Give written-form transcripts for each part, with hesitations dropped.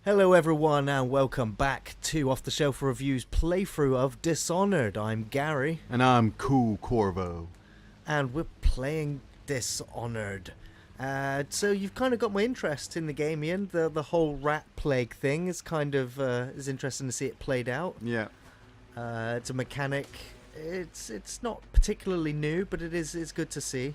Hello everyone and welcome back to Off the Shelf Reviews playthrough of Dishonored. I'm Gary. And I'm Cool Corvo. And we're playing Dishonored. So you've kind of got my interest in the game, Ian. The whole rat plague thing is kind of is interesting to see it played out. Yeah. It's a mechanic. It's not particularly new, but it's good to see.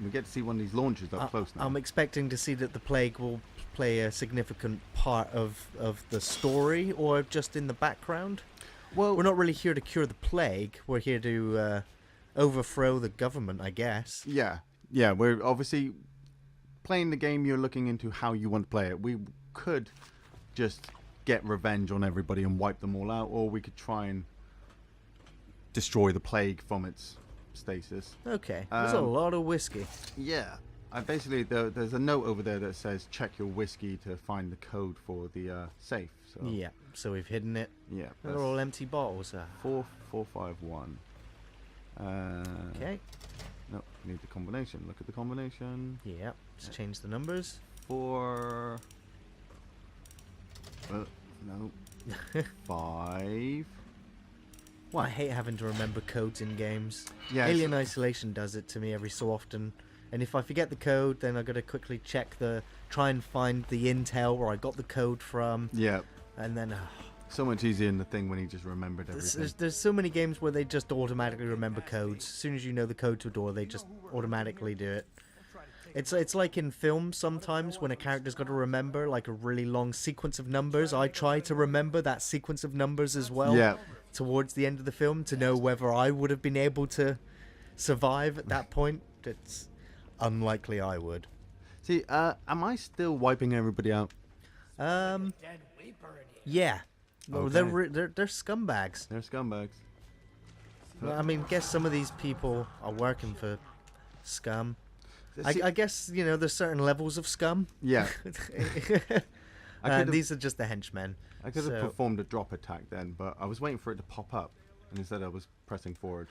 We get to see one of these launchers up close now. I'm expecting to see that the plague will play a significant part of the story, or just in the background. Well, we're not really here to cure the plague. We're here to overthrow the government, I guess. Yeah. We're obviously playing the game. You're looking into how you want to play it. We could just get revenge on everybody and wipe them all out, or we could try and destroy the plague from its stasis. Okay, there's a lot of whiskey. Yeah. Basically, there's a note over there that says check your whiskey to find the code for the safe. So yeah, so we've hidden it. Yeah, they're all empty bottles. 4451. Okay. No, need the combination. Look at the combination. Yeah, just change the numbers. 4. No. 5. Well, I hate having to remember codes in games. Yeah, Alien Isolation does it to me every so often. And if I forget the code, then I've got to quickly try and find the intel where I got the code from. Yeah. And then... so much easier in the thing when he just remembered everything. There's so many games where they just automatically remember codes. As soon as you know the code to a door, they just automatically do it. It's like in films sometimes when a character's got to remember like a really long sequence of numbers. I try to remember that sequence of numbers as well. Yeah. Towards the end of the film to know whether I would have been able to survive at that point. It's unlikely I would. See, am I still wiping everybody out? Yeah. Okay. They're scumbags. They're scumbags. I mean, guess some of these people are working for scum. I guess, you know, there's certain levels of scum. Yeah. These are just the henchmen. I could have performed a drop attack then, but I was waiting for it to pop up, and instead I was pressing forward.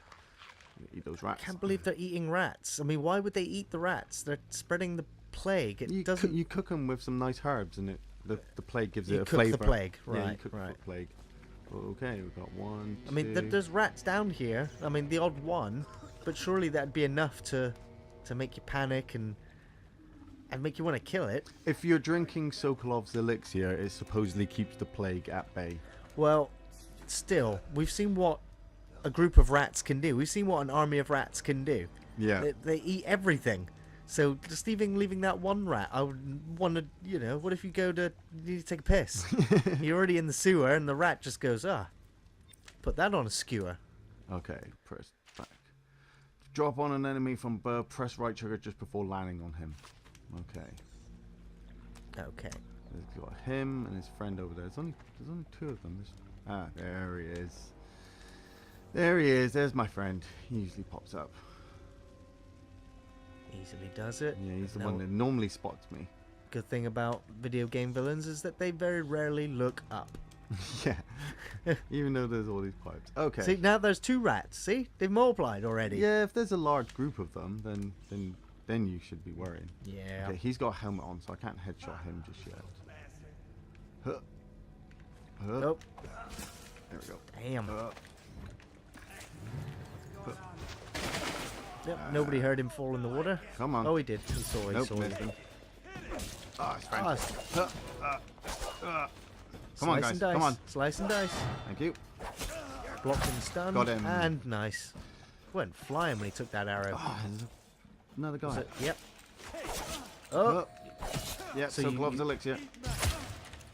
Eat those rats. I can't believe they're eating rats. I mean, why would they eat the rats? They're spreading the plague. You cook them with some nice herbs, and the plague gives it a flavor. flavor. The plague, right? Yeah, you cook the plague. Okay, we've got 1, 2. I mean, there's rats down here. I mean, the odd one, but surely that'd be enough to make you panic and make you want to kill it. If you're drinking Sokolov's elixir, it supposedly keeps the plague at bay. Well, still, we've seen what a group of rats can do. We've seen what an army of rats can do. Yeah. They eat everything. So just leaving that one rat, I would want to, you know, what if you need to take a piss? You're already in the sewer and the rat just goes, put that on a skewer. Okay, press back. Drop on an enemy from above, press right trigger just before landing on him. Okay. There's got him and his friend over there. There's only 2 of them. There he is. There he is. There's my friend. He usually pops up. Easily does it. Yeah, he's the one that normally spots me. Good thing about video game villains is that they very rarely look up. Yeah. Even though there's all these pipes. Okay. See, now there's 2 rats. See? They've multiplied already. Yeah, if there's a large group of them, then you should be worrying. Yeah. Okay, he's got a helmet on, so I can't headshot him just yet. Nope. There we go. Damn. Yep, nobody heard him fall in the water. Come on. Oh, he did. He saw him. Oh, his friend. Come on, guys. Dice. Come on. Slice and dice. Thank you. Blocked and stunned. Got him. And nice. Went flying when he took that arrow. Oh, there's another guy. Yep. Oh. Yeah, so gloves elixir.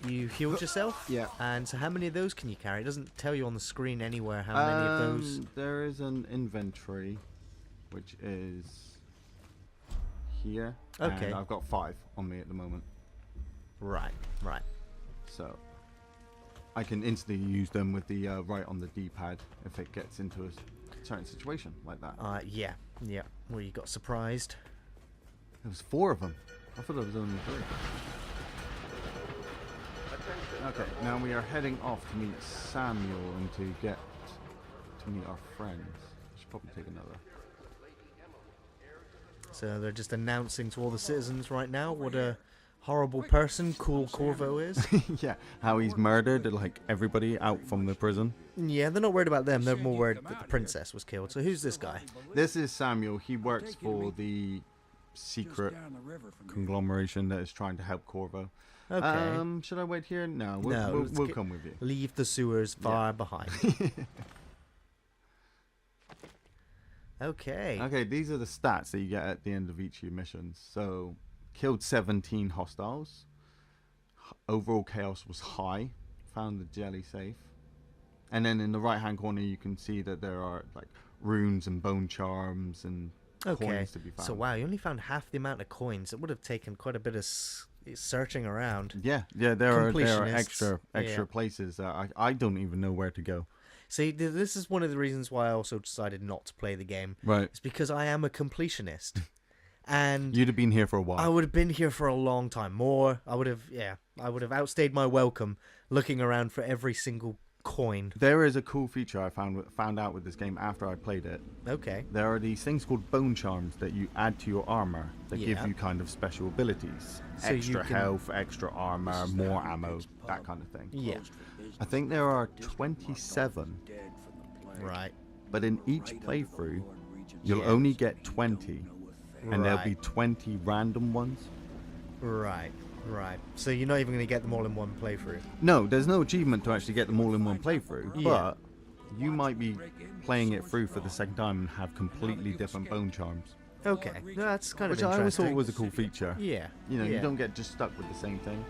You healed yourself? Yeah. And so how many of those can you carry? It doesn't tell you on the screen anywhere how many of those. There is an inventory, which is here. Okay. And I've got 5 on me at the moment. Right. So I can instantly use them with the right on the D-pad if it gets into a certain situation like that. Yeah. Well, you got surprised. There was 4 of them. I thought there was only 3. Okay, now we are heading off to meet Samuel and to meet our friends. I should probably take another. So they're just announcing to all the citizens right now what a horrible person Cool Corvo is. Yeah, how he's murdered like everybody out from the prison. Yeah, they're not worried about them. They're more worried that the princess was killed. So who's this guy? This is Samuel. He works for the secret conglomeration that is trying to help Corvo. Okay. Should I wait here? No, No, we'll come with you. Leave the sewers far behind. Okay. Okay, these are the stats that you get at the end of each of your missions. So, killed 17 hostiles. Overall chaos was high. Found the jelly safe. And then in the right-hand corner, you can see that there are like runes and bone charms and coins to be found. So wow, you only found half the amount of coins. It would have taken quite a bit of searching around. Yeah, there are Completionists. extra places that I don't even know where to go. See, this is one of the reasons why I also decided not to play the game. Right. It's because I am a completionist. And you'd have been here for a while. I would have been here for a long time more. I would have outstayed my welcome looking around for every single coin. There is a cool feature I found out with this game after I played it. Okay. There are these things called bone charms that you add to your armor that give you kind of special abilities. So extra health, extra armor, more ammo, that kind of thing. Yeah. I think there are 27. Right. But in each playthrough, you'll only get 20. And there'll be 20 random ones. Right. So you're not even going to get them all in one playthrough. No, there's no achievement to actually get them all in one playthrough. Yeah. But you might be playing it through for the second time and have completely different bone charms. Okay. No, that's kind of Which I always interesting. thought was a cool feature. Yeah. You know, you don't get just stuck with the same thing.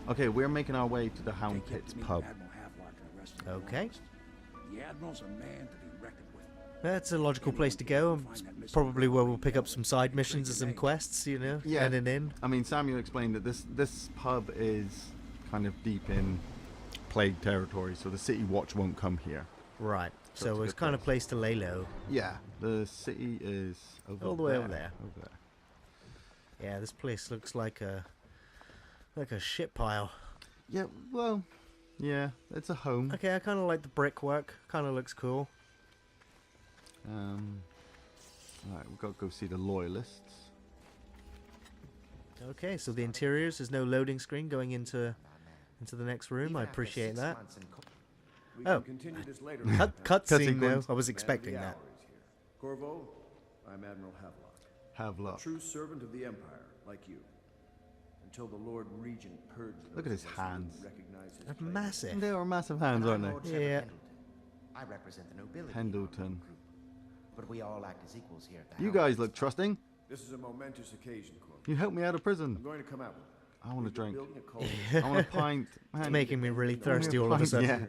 Okay, we're making our way to the Hound Pits pub. Okay. The Admiral's a man to be reckoned with. That's a logical place to go. It's probably where we'll pick up some side missions and some quests, you know, heading in. I mean, Samuel explained that this pub is kind of deep in plague territory, so the City Watch won't come here. Right. So So it's kind of place to lay low. Yeah, the city is All the way over there. Over there. Yeah, this place looks like a shit pile. Yeah, well, yeah, it's a home. Okay, I kind of like the brickwork. Kind of looks cool. Alright, we've got to go see the loyalists. Okay, so the interiors, there's no loading screen going into the next room. I appreciate that. We Oh. can continue this later. Cut scene though. sequence. I was expecting Man of that. the hour is here. Corvo, I'm Admiral Havelock. Have luck. True servant of the Empire, like you. Until the Lord Regent purged Look at those his of us who hands. recognize his They're claim. massive. They are massive hands, aren't they? Yeah. I represent the nobility. Pendleton. Group, but we all act as equals here at the You House. guys look trusting. This is a momentous occasion, Corvo. You helped me out of I'm prison. going to come out with it. I want a We've been drink. building a culture I want a pint. Man, It's making me really give me a thirsty all of a pint, sudden. Yeah. and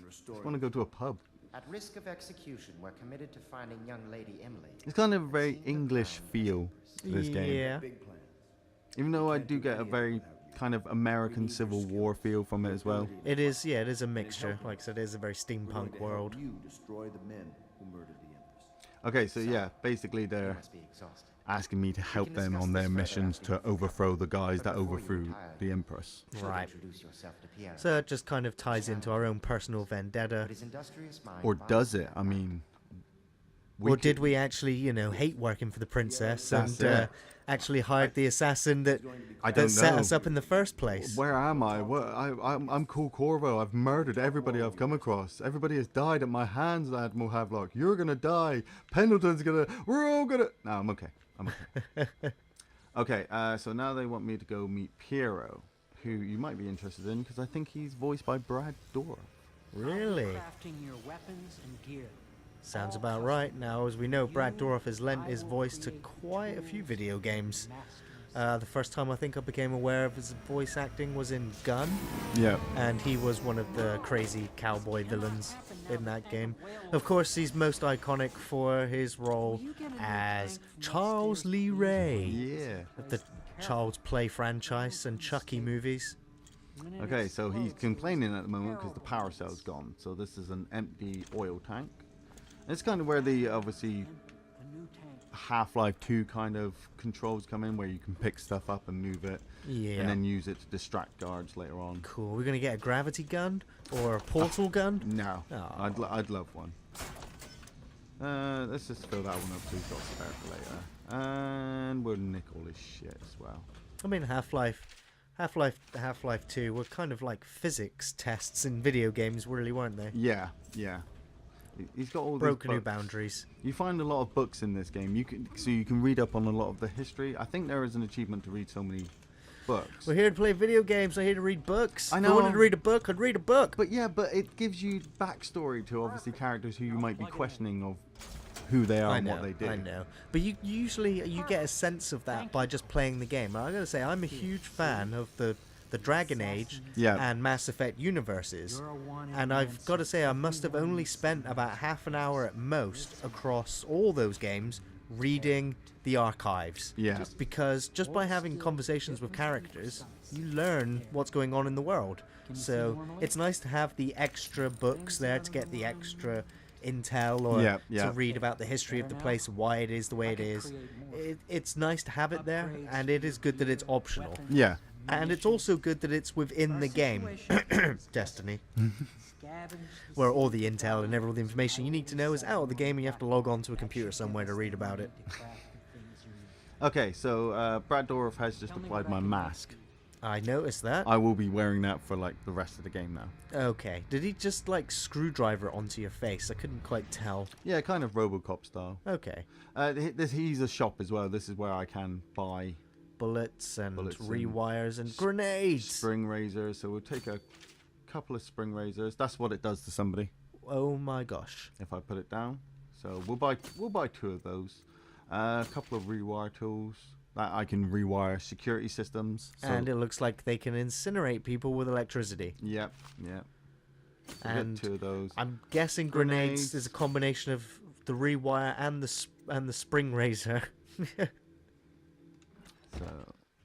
I restoring want to go to a pub. At risk of execution, we're committed to finding young Lady Emily. It's kind of a very English feel to this game. Yeah. big plans. Even though I do get a very kind of American Civil War feel from it as well. It is. Yeah, it is a mixture. Like I said, it is a very We're going steampunk to help world. You destroy the men who murdered the Empress. Okay, so yeah, basically You they're must be exhausted. asking me to help can them discuss on this their further missions after to overthrow the guys that But before you overthrew retire, the Empress. Should Right. introduce yourself to Pierre. So it just kind of ties into our own personal vendetta. But his industrious mind Or finds does it? that I mean... Or did we actually, you know, hate working for the princess That's and it. actually hired the assassin that, I don't set know. us up in the first place? Where am I? I'm Cool Corvo. I've murdered everybody I've come across. Everybody has died at my hands, Admiral Havelock. You're gonna die. Pendleton's gonna... We're all gonna... No, I'm okay. I'm okay. Okay, so now they want me to go meet Piero, who you might be interested in, because I think he's voiced by Brad Dourif. Really? Crafting your weapons and gear. Sounds about right. Now, as we know, Brad Dourif has lent his voice to quite a few video games. The first time I think I became aware of his voice acting was in Gun, Yeah. and he was one of the crazy cowboy villains in that game. Of course, he's most iconic for his role as Charles Lee Ray Yeah. of the Child's Play franchise and Chucky movies. Okay, so he's complaining at the moment because the power cell's gone. So this is an empty oil tank. It's kind of where the, obviously, Half-Life 2 kind of controls come in, where you can pick stuff up and move it, Yeah. and then use it to distract guards later on. Cool. We're gonna get a gravity gun or a portal gun. No, Aw. I'd love one. Let's just fill that one up so we've got spare for later. And we'll nick all this shit as well. I mean, Half-Life 2 were kind of like physics tests in video games, really, weren't they? Yeah, yeah. He's got all these Broken new books. boundaries. You find a lot of books in this game. You can read up on a lot of the history. I think there is an achievement to read so many books. We're here to play video games. I'm here to read books. I If know. I wanted to read a book, I'd read a book. But yeah, but it gives you backstory to obviously characters who you might be questioning of who they are and what they do. I know. But you usually get a sense of that by just playing the game. I gotta say, I'm a huge fan of the Dragon Age and Mass Effect universes. And I've got to say, I must have only spent about half an hour at most across all those games reading the archives. Yeah. Because just by having conversations with characters, you learn what's going on in the world. So it's nice to have the extra books there to get the extra intel or to read about the history of the place, why it is the way it is. It's nice to have it there, and it is good that it's optional. Yeah. And it's also good that it's within the game, Destiny, where all the intel and all the information you need to know is out of the game and you have to log on to a computer somewhere to read about it. Okay, so Brad Dourif has just applied my mask. I noticed that. I will be wearing that for like the rest of the game now. Okay. Did he just like screwdriver onto your face? I couldn't quite tell. Yeah, kind of RoboCop style. Okay. He's a shop as well. This is where I can buy bullets and rewires and grenades. Spring razors. So we'll take a couple of spring razors. That's what it does to somebody. Oh my gosh. If I put it down. So we'll buy 2 of those. A couple of rewire tools. That I can rewire security systems. So And it looks like they can incinerate people with electricity. Yep. So And get 2 of those. I'm guessing grenades is a combination of the rewire and the spring razor. So,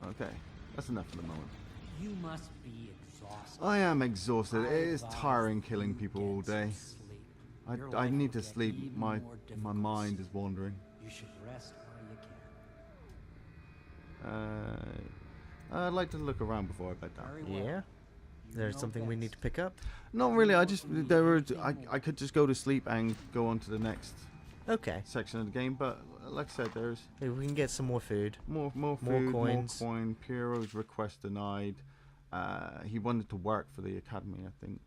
okay. That's enough for the moment. You must be exhausted. I am exhausted. It is tiring killing people all day. I need to sleep. My mind is wandering. You should rest while you can. I'd like to look around before I bed down. Yeah. There's something we need to pick up. Not really. I could just go to sleep and go on to the next section of the game. But like I said, there's Maybe we can get some more food. more food, coins. more coin. Piero's request denied. He wanted to work for the academy, I think.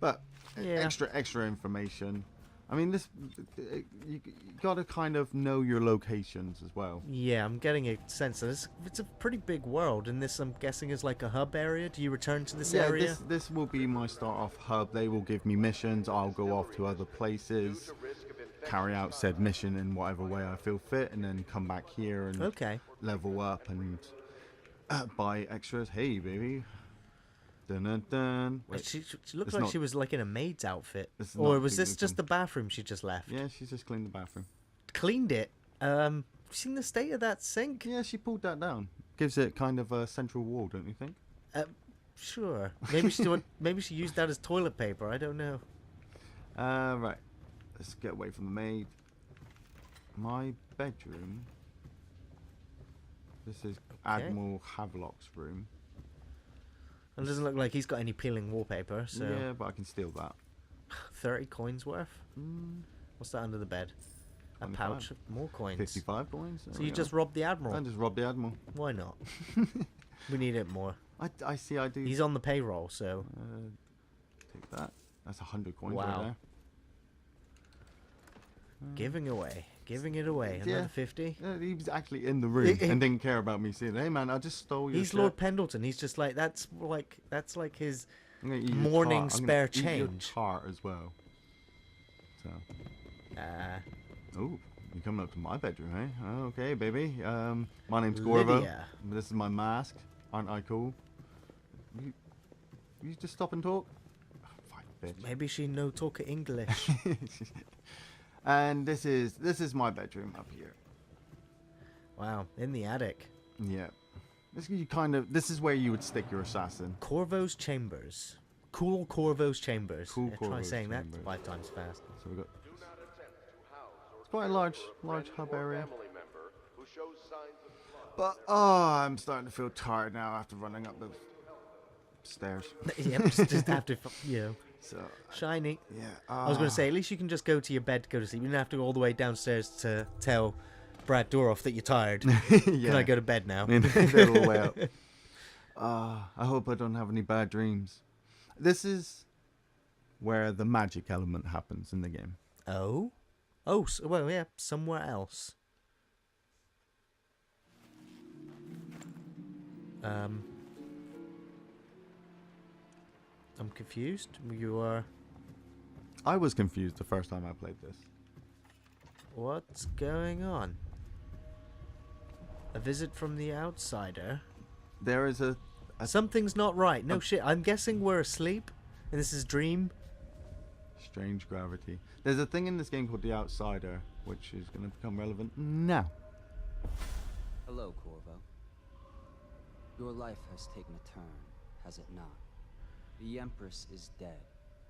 But extra information. I mean, you got to kind of know your locations as well. Yeah, I'm getting a sense of this. It's a pretty big world, and this, I'm guessing, is like a hub area. Do you return to this area? This will be my start-off hub. They will give me missions. I'll go off to other places, carry out said mission in whatever way I feel fit, and then come back here and level up and buy extras. Hey, baby. Dun, dun, dun. She looked like she was like in a maid's outfit. This is Or not was this Kingdom just Come. the bathroom she just left? Yeah, she's just cleaned the bathroom. Cleaned it. You seen the state of that sink? Yeah, she pulled that down. Gives it kind of a central wall, don't you think? Sure. Maybe she used that as toilet paper. I don't know. Right. Let's get away from the maid. My bedroom. This is Admiral Havelock's room. It doesn't look like he's got any peeling wallpaper, so... Yeah, but I can steal that. 30 coins worth? What's that under the bed? A 25. pouch of more coins. 55 coins. So you just robbed the Admiral? I just robbed the Admiral. Why not? We need it more. I see I do. He's on the payroll, so... Take that. That's 100 coins Wow. right there. Giving it away. Another 50? Yeah, he was actually in the room and didn't care about me seeing it. Hey man, I just stole your He's shit. Lord Pendleton. He's just like, that's like his I'm gonna eat your morning tart. I'm spare gonna eat your change. tart as well. So. Oh, you're coming up to my bedroom, eh? Oh, okay, baby. My name's Gorvo. Lydia. This is my mask. Aren't I cool? You just stop and talk. Oh, fine, bitch. Maybe she no talk English. And this is my bedroom up here. Wow, in the attic. Yeah. This is where you would stick your assassin. Corvo's Chambers. Cool Corvo's Chambers. Cool Try Corvo's saying Chambers. that 5 times fast. So we got. It's quite a large hub area. But I'm starting to feel tired now after running up the stairs. Yep, just have to, So shiny. yeah. I was going to say, at least you can just go to your bed to go to sleep. You don't have to go all the way downstairs to tell Brad Dourif that you're tired. Yeah. Can I go to bed now? In a little way up. I hope I don't have any bad dreams. This is where the magic element happens in the game. Oh? Oh, well, yeah, somewhere else. I'm confused. You are... I was confused the first time I played this. What's going on? A visit from the outsider? There is a Something's not right. No shit. I'm guessing we're asleep, and this is dream. strange gravity. There's a thing in this game called the outsider, which is going to become relevant now. Hello, Corvo. Your life has taken a turn, has it not? The Empress is dead.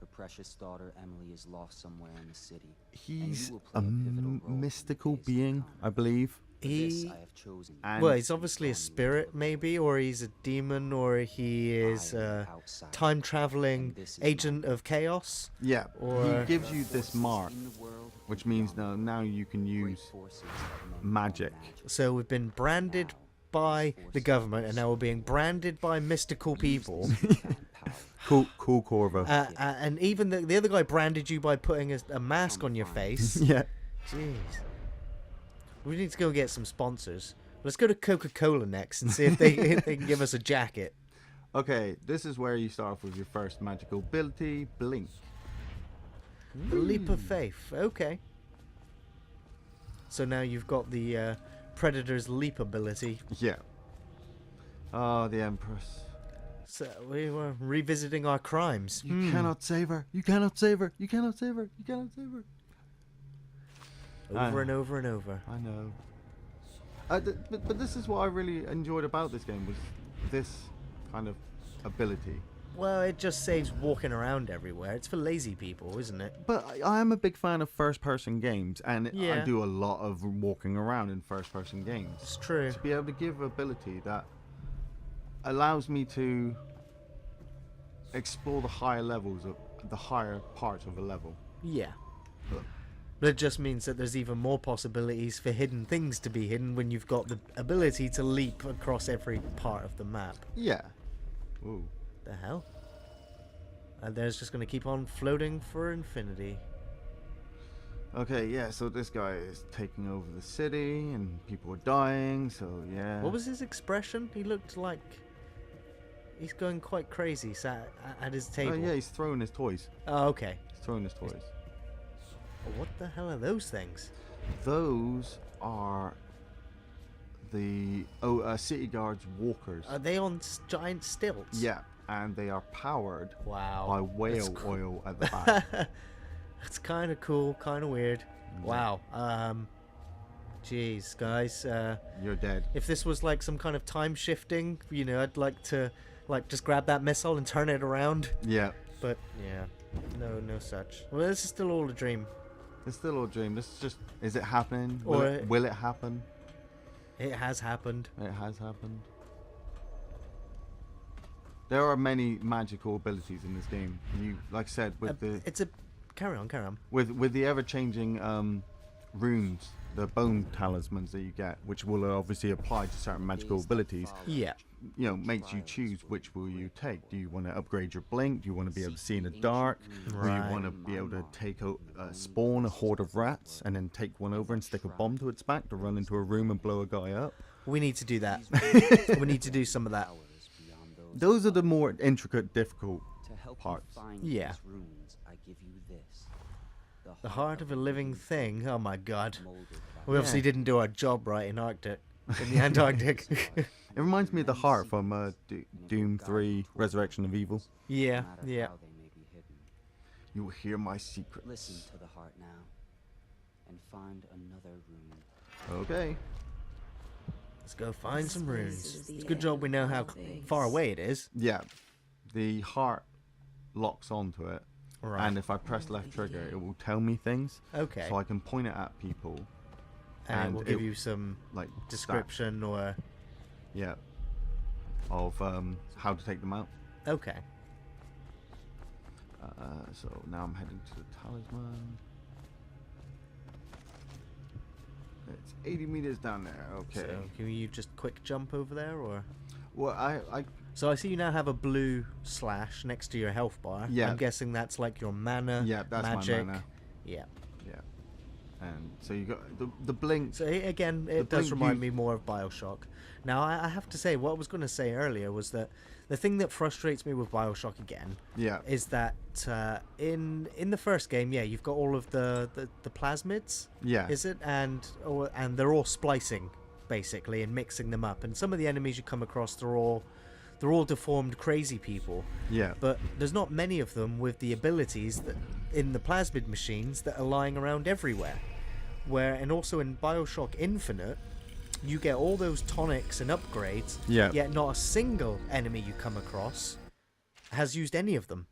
Her precious daughter Emily is lost somewhere in the city. He's will a play a pivotal role in mystical days to being, come. I believe. For this He... I have chosen And Well, he's obviously a spirit, maybe, or he's a demon, or he is a time-traveling agent of chaos. Yeah, Or- he gives you this mark, in the world which means now you can great use forces that men magic. call magic. So we've been branded by the government, and now we're being branded by mystical people. Cool Corvo. And even the other guy branded you by putting a mask on your face. Yeah. Jeez. We need to go get some sponsors. Let's go to Coca-Cola next and see if they can give us a jacket. Okay, this is where you start off with your first magical ability, Blink. A leap of faith. Okay. So now you've got the Predator's leap ability. Yeah. Oh, the Empress. So we were revisiting our crimes. You cannot save her. You cannot save her. You cannot save her. You cannot save her. Over and over and over. I know. But this is what I really enjoyed about this game, was this kind of ability. Well, it just saves walking around everywhere. It's for lazy people, isn't it? But I am a big fan of first-person games, and Yeah. I do a lot of walking around in first-person games. It's true. To be able to give ability that allows me to explore the higher levels of the higher parts of a level. Yeah. But it just means that there's even more possibilities for hidden things to be hidden when you've got the ability to leap across every part of the map. Yeah. Ooh. The hell? And there's just going to keep on floating for infinity. Okay, yeah, so this guy is taking over the city and people are dying, so yeah. What was his expression? He looked like he's going quite crazy sat at his Oh table. yeah, he's throwing his toys. Oh, okay. He's throwing his toys. What the hell are those things? Those are the city guards walkers. Are they on giant stilts? Yeah, and they are powered Wow. by whale That's cool. oil at the back. That's kind of cool, kind of weird. Wow. Jeez, guys. You're dead. If this was like some kind of time shifting, you know, I'd like to just grab that missile and turn it around. Yeah. But yeah, no such. Well, this is still all a dream. It's still a dream. This is just, is it happening? Or Will it happen? It has happened. It has happened. There are many magical abilities in this game. You, like I said, with It's a carry on. with the ever-changing runes, the bone talismans that you get, which will obviously apply to certain magical abilities. Yeah. You know, makes you choose which will you take. Do you want to upgrade your blink? Do you want to be able to see in the dark? Or you want to be able to take a spawn a horde of rats and then take one over and stick a bomb to its back to run into a room and blow a guy up? We need to do that. We need to do some of that. Those are the more intricate, difficult To help parts. you find Yeah. these runes, I give you this. The heart of a living thing. Oh my god. molded by We obviously Yeah. didn't do our job right in Arctic. In the Antarctic. It reminds me of the heart from Doom 3 Resurrection of Evil. Yeah, no matter yeah. how they may be hidden. You will hear my secrets. Listen to the heart now, and find another rune. Okay. Let's go find some runes. It's a good job we know how far away it is. Yeah. The heart locks onto it. Right. And if I press left trigger, it will tell me things. Okay. So I can point it at people. And and we'll give it- you some Like description or... Yeah. Of how to take them out. Okay. So now I'm heading to the talisman. It's 80 meters down there. Okay. So can you just quick jump over there, or? Well, I So I see you now have a blue slash next to your health bar. Yeah. I'm guessing that's like your mana. Yeah, that's my magic. mana. Yeah. yeah. And so you got the blink. So again, The it does blink remind you- me more of BioShock. Now, I have to say, what I was going to say earlier was that the thing that frustrates me with BioShock again Yeah. is that in the first game, yeah, you've got all of the plasmids. Yeah. Is it? And they're all splicing basically and mixing them up. And some of the enemies you come across, they're all deformed, crazy people. Yeah. But there's not many of them with the abilities that in the plasmid machines that are lying around everywhere. And also in BioShock Infinite, you get all those tonics and upgrades, Yeah. yet not a single enemy you come across has used any of them.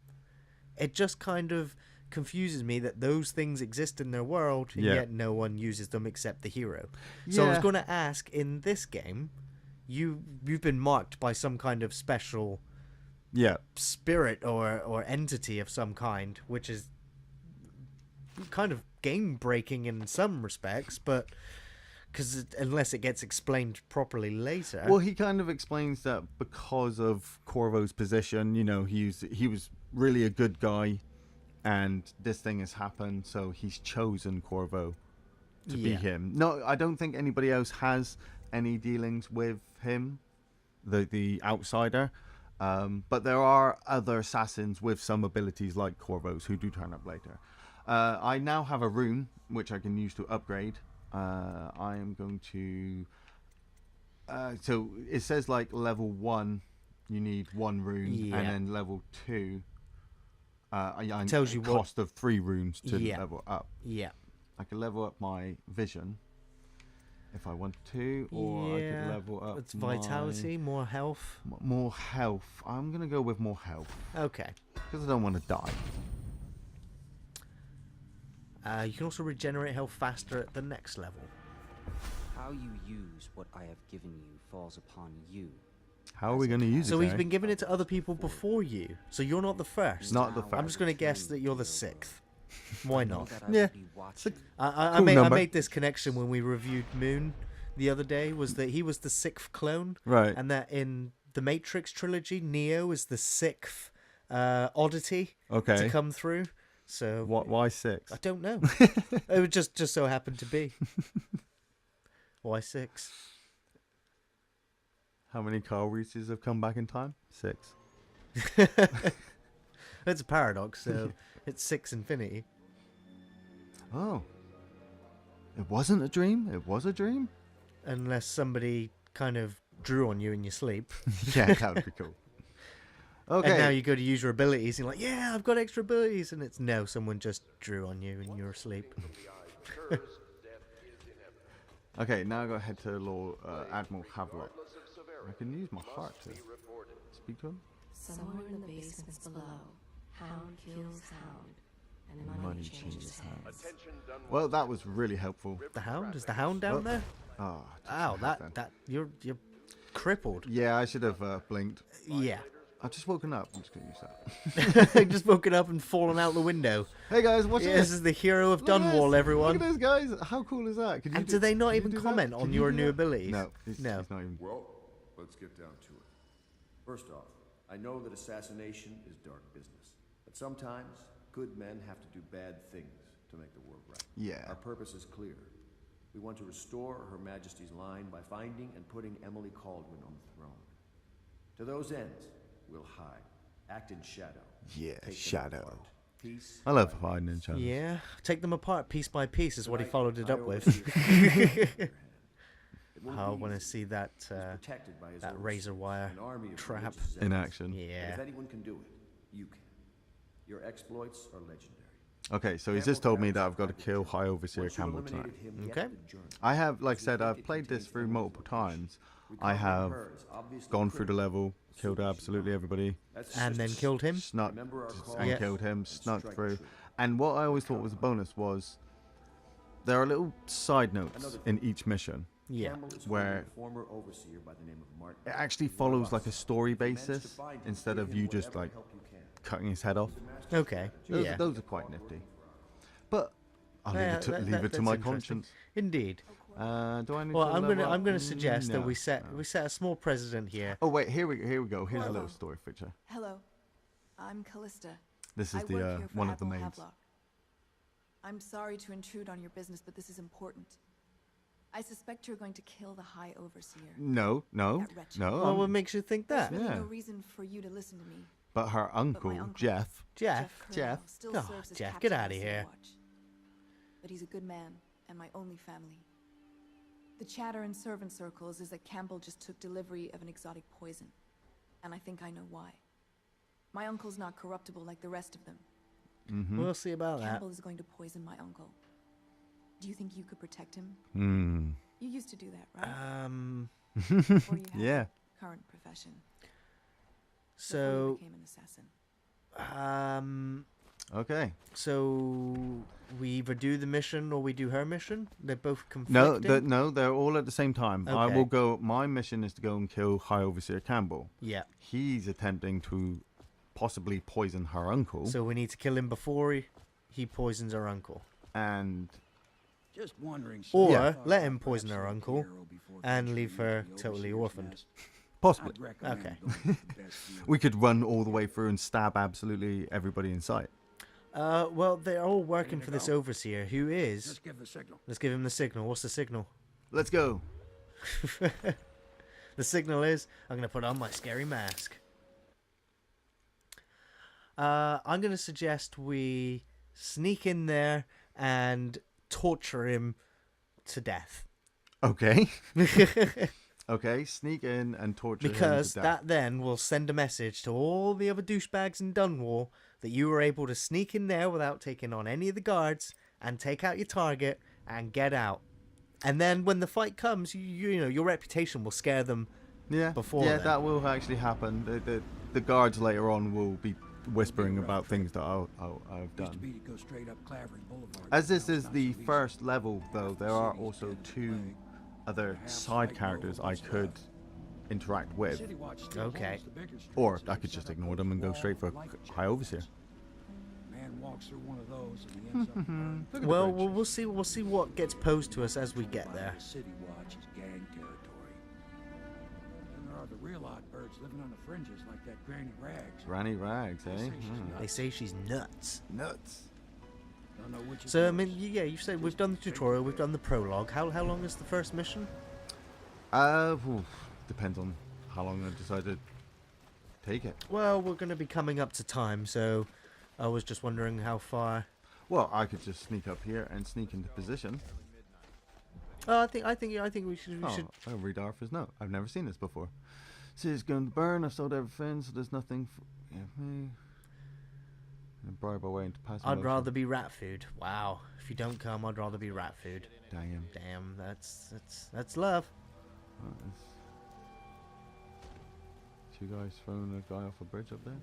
It just kind of confuses me that those things exist in their world, and Yeah. yet no one uses them except the hero. So I was Yeah. going to ask, in this game, you've been marked by some kind of special Yeah. spirit or entity of some kind, which is kind of game breaking in some respects, but because unless it gets explained properly later. Well, he kind of explains that because of Corvo's position, you know, he was really a good guy, and this thing has happened, so he's chosen Corvo to be Yeah. him. No, I don't think anybody else has any dealings with him, the outsider. But there are other assassins with some abilities like Corvo's who do turn up later. I now have a rune which I can use to upgrade. I am going to. So it says like level 1, you need 1 rune, Yeah. and then level 2. Tells you what- cost of 3 runes to Yeah. level up. Yeah. I can level up my vision if I want to, or I could level up It's vitality, more health. more health. I'm gonna go with more health Okay. because I don't want to die. You can also regenerate health faster at the next level. How you use what I have given you falls upon you. How are we gonna use it? So he's Gary? been giving it to other people before you. So you're not the first. Not the I'm first. just going to guess that you're the 6th. Why Know not? that I Yeah. will be watching. I Cool made number. this connection when we reviewed Moon the other day, was that he was the 6th clone. Right. And that in the Matrix trilogy, Neo is the 6th oddity Okay. to come through. So Why 6? I don't know. It would just so happened to be. Why 6? How many Carl Reeses have come back in time? 6. It's a paradox, so it's 6 infinity. Oh. It wasn't a dream. It was a dream. Unless somebody kind of drew on you in your sleep. Yeah, that would be cool. Okay. And now you go to use your abilities, and you're like, yeah, I've got extra abilities. And it's no, someone just drew on you in your sleep. Okay, now I got to head to Lord Admiral Havelock. I can use my heart to speak to him. Somewhere in the basements below, Hound kills Hound, and money changes hands. Well, that was really helpful. The Hound? Is the Hound down there? Oh, Ow, that you're crippled. Yeah, I should have blinked. Yeah. I've just woken up. I'm just going to use that. Just woken up and fallen out the window. Hey guys, watch Yeah, this. this is the hero of Look at Dunwall, this. everyone. Look at this, guys. How cool is that? Can you And do they not can you even do that? comment Can on you your do new that? abilities? No, he's No. not even. Well, let's get down to it. First off, I know that assassination is dark business, but sometimes good men have to do bad things to make the world right. Yeah. Our purpose is clear. We want to restore Her Majesty's line by finding and putting Emily Caldwin on the throne. To those ends, we'll hide, act in shadow. Yeah, take them shadow. apart, piece I love by hiding in piece. shadows. Yeah. Take them apart piece by piece is what he Tonight, followed it I up with. oversee a task in your hand. It won't I be want to easy. see that He's protected by his that own razor wire an army of trap. religious In zealots. action. But Yeah. if anyone can do it, you can. Your exploits are legendary. Okay, so he's just told me that I've got to kill High Overseer Once you've Campbell tonight. eliminated him, Okay. get the journal. I have, like I As we said, think I've it played this contains through Emily's multiple location. times. We I confirm have her as obviously gone through the criminal. level, As killed soon as she's absolutely gone. everybody, That's And then just- killed him. snuck Remember our call and Yeah. killed him, and snuck strike through. true. And what I always thought was a bonus was there are little side notes Another in each mission. Yeah. Campbell is Where holding a former overseer by the name of Martin. it actually He's one of follows like a us. story If you manage to basis find him, instead give of him you just whatever like help you can. cutting his head off. Okay. Those, Yeah. those are quite nifty. But I'll leave Yeah, it to, that- leave that- it to that's my interesting. conscience. Indeed. Do I need Well, to I'm level gonna up? suggest that No, we set a small precedent here. Oh wait, here we go. Here's a little Hello. story feature. Hello, I'm Callista. This I is work the here for one of the Admiral maids. Havelock. I'm sorry to intrude on your business, but this is important. I suspect you're going to kill the High Overseer. No, no, That wretch. no. Well, what makes you think There's that? really Yeah. no reason for you to listen to me. But her uncle, uncle- Jeff. Jeff. Curnow still Oh, serves as Jeff, captain get of out of the City here. Watch. But he's a good man and my only family. The chatter in servant circles is that Campbell just took delivery of an exotic poison, and I think I know why. My uncle's not corruptible like the rest of them. We'll see about that. Campbell is going to poison my uncle. Do you think you could protect him? Hmm. You used to do that, right? Or you have Yeah. a current profession. Before So, you became an assassin. Okay. so we either do the mission or we do her mission. They're both No, conflicting. no, they're all at the same time. I Okay. will go. My mission is to go and kill High Overseer Campbell. Yeah. He's attempting to possibly poison her uncle, So we need to kill him before he poisons her uncle, and Just wondering. or Yeah. let him poison her uncle and leave her totally orphaned. possibly Okay. we could run all the way through and stab absolutely everybody in sight. Well, they're all working for this overseer, who is. Just give the signal. Let's give him the signal. What's the signal? Let's go. The signal is I'm gonna put on my scary mask. I'm gonna suggest we sneak in there and torture him to death. Okay. Okay. Sneak in and torture him Because to death. that then will send a message to all the other douchebags in Dunwall that you were able to sneak in there without taking on any of the guards and take out your target and get out. And then when the fight comes, you know your reputation will scare them. Yeah. before Yeah, then. that will actually happen. The guards later on will be whispering about things that I've Used to done. be to go straight up Clavering Boulevard. As this Now is it's not the so easy. first level, though, there are City's also dead two plague. other Perhaps side White characters Grove I was could left. interact with, City Watch still Okay. holds the bigger streets, or so I they could set just up ignore a them and go wall straight for of light High Overseer. Man walks through one of those and he ends up burned. Look at the Well, bridge. we'll see. We'll see what gets posed to us as we get there. The City Watch is gang territory. Then there are the real odd birds living on the fringes like that Granny Rags. Granny Rags, eh? They say she's nuts. Nuts. Don't know which is So I worse. mean, yeah, you said we've done the tutorial, we've done the prologue. How long is the first mission? Depends on how long I decide to take it. Well, we're going to be coming up to time, so I was just wondering how far. Well, I could just sneak up here and sneak into position. I think we should. I'll read Arthur's note. I've never seen this before. City's going to burn. I've sold everything, so there's nothing for me. And bribe our way into passive I'd motion. rather be rat food. Wow. If you don't come, I'd rather be rat food. Damn. Damn, that's love. What is- Two guys throwing a guy off a bridge up there.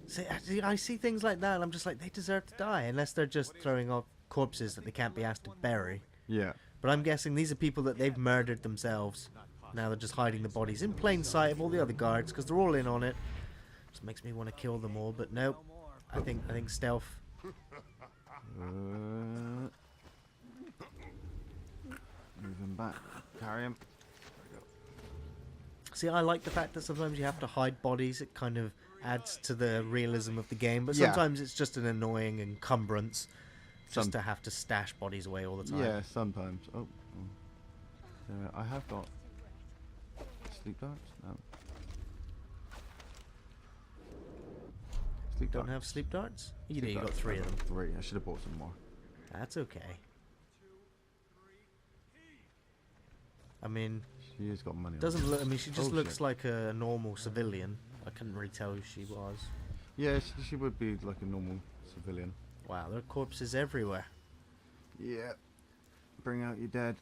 See, I see things like that, and I'm just like, they deserve to die, unless they're just throwing off corpses that they can't be asked to bury. Yeah. But I'm guessing these are people that they've murdered themselves. Now they're just hiding the bodies in plain sight of all the other guards because they're all in on it. Just makes me want to kill them all, but nope. I think stealth. Move him back. Carry him. See, I like the fact that sometimes you have to hide bodies. It kind of adds to the realism of the game. But Yeah. sometimes it's just an annoying encumbrance just Some- to have to stash bodies away all the time. Yeah, sometimes. Oh. I have got sleep darts. No. Sleep Don't darts. have sleep darts? You do. Sleep You got darts. 3 of them. 3. I should have bought some more. That's okay. I mean, She has got money. on doesn't her. look. I mean, she just Oh, looks shit. like a normal civilian. I couldn't really tell who she was. Yeah, she would be like a normal civilian. Wow, there are corpses everywhere. Yeah. Bring out your dead.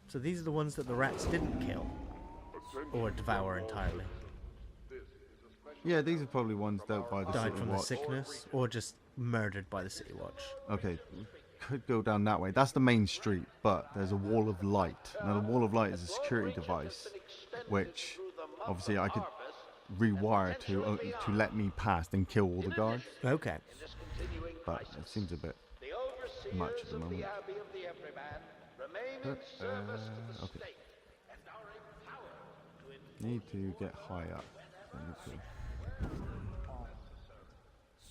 So these are the ones that the rats didn't kill or devour entirely. Yeah, these are probably ones dealt by the Died City from the Watch. sickness or just murdered by the City Watch. Okay, could go down that way. That's the main street, but there's a wall of light. Now, the wall of light is a security device, which obviously I could rewire to let me past and kill all the guards. Okay. But it seems a bit much at the moment. Okay. Need to get high up. I need to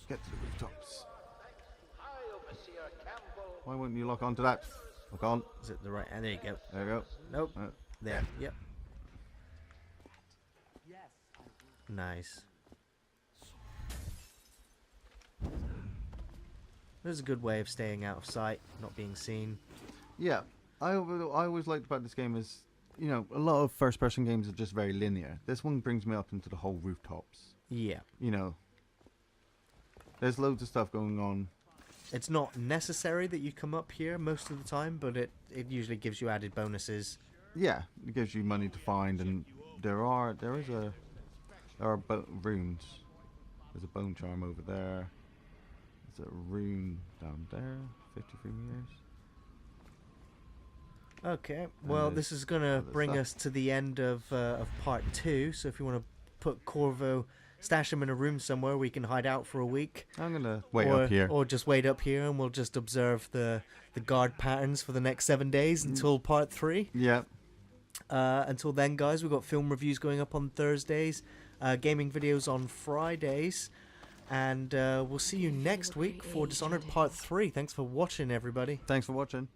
get to the rooftops. Why wouldn't you lock onto that? Lock on. Is it the right? And there you go. There you go. Nope. There. Yep. Nice. There's a good way of staying out of sight, not being seen. Yeah, I always liked about this game is, you know, a lot of first-person games are just very linear. This one brings me up into the whole rooftops. Yeah. You know, there's loads of stuff going on. It's not necessary that you come up here most of the time, but it usually gives you added bonuses. Yeah, it gives you money to find, and there are runes. There's a bone charm over there. There's a rune down there, 53 meters. Okay, well, this is going to bring stuff. us to the end of part 2, so if you want to put Corvo, stash him in a room somewhere we can hide out for a week. I'm going to wait up here. Or just wait up here and we'll just observe the guard patterns for the next 7 days until part 3. Yeah. Until then, guys, we've got film reviews going up on Thursdays, gaming videos on Fridays, and we'll see you next week for Dishonored Part 3. Thanks for watching, everybody. Thanks for watching.